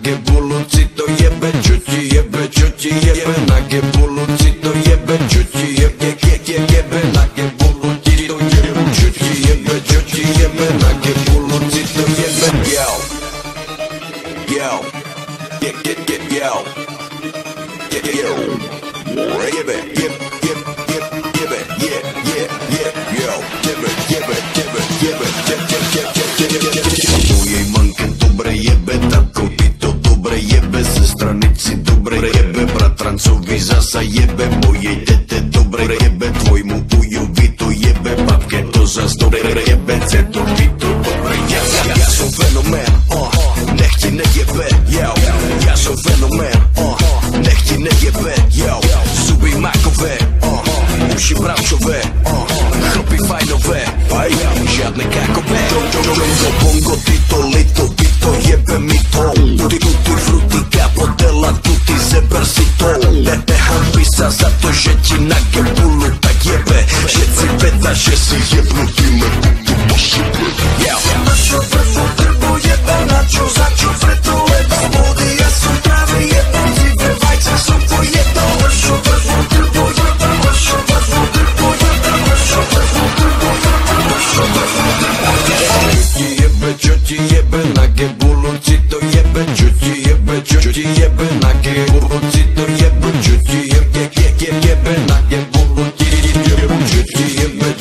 nagie buluci to jebe, čo ti jebe, nagie buluci to jebe, čo ti jebe, nagie buluci to jebe, čo ti jebe, nagie buluci to jebe, yo, jebe, mojej manke dobre jebe, tako ty to dobre jebe, ze stranici dobre jebe, bratrancovi zasa jebe, mojej tete dobre jebe, tvojmu ujovi to jebe, babke to zas dobre jebe, cetovi to dobre jebe. Ja som fenomén, nech ti nejebe, ja som fenomén, nech ti nejebe, zuby makové, uši bravčové, chlpy fajnové, žiadne kakové. Jongo bongo, ty to jebe mi to, tutti frutti capodella, tutti zeber si to. Nehambí sa za to, že ti na gebulu tak jebe, všetci veda, že si jebnutý tu po šupe. Na čo vrfo trbo jebe, na čo za čo preto lebo vody, ja som práve jedno, zive vajca som pojedol. Na čo vrfo trbo jebe, na čo vrfo trbo jebe, na čo vrfo trbo jebe, na čo vrfo trbo jebe. Čo ti jebe, na gebuluci to jebe, čo ti jebe, na gebuluci to jebe, čo ti jebe, na gebuluci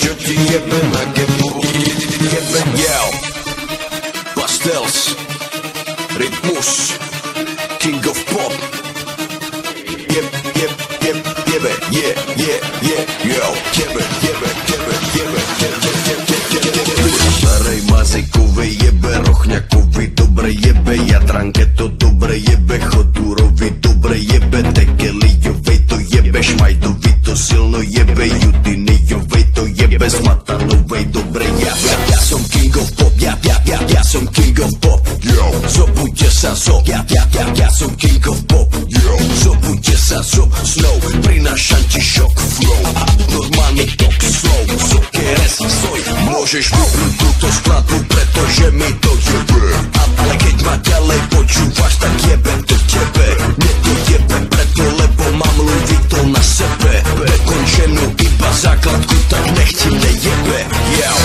čo ti jebe, na gebuluci jebe, Pastels, Rytmus, King of Pop, Starej Mazejkovej jebe, Rochňakovi dobre jebe, Jadranke to dobre jebe, Chodúrovi dobre jebe, Tekelijovej to jebe, Šmajdovi to silno jebe, Judinijovej to jebe, Smatanovej dobre jebe. Ja som King of Pop, ja som King of Pop, zobudte sa ja som King of Pop, zobudte sa Snow, prinášam ti šok flow, normálny tok slow, Sokeres stoj, môžeš vypnúť túto skladbu, pretože mi to jebe, ale keď ma ďalej počúvaš, tak jebe to tebe, mne to jebe preto, lebo mám Louis Vuitton na sebe, dokončenú iba základku, tak nech ti nejebe.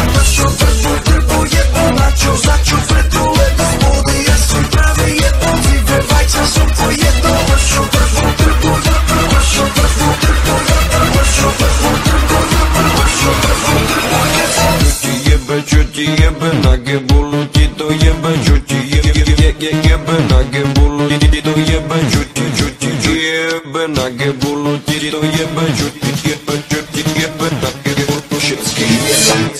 Na čo vrfo trbo jebe, na čo za čo preto, lebo vody, ja som práve jedno, zive vajca som pojedol. Na čo vrfo trbo jebe, na čo vrfo trbo jebe, na čo vrfo trbo jebe, na čo vrfo trbo jebe. Čo ti jebe, na gebuluci to jebe, čo ti jebe, na gebuluci to jebe, čo ti jebe, na gebuluci to jebe, čo ti jebe, na gebuluci všetky jebe.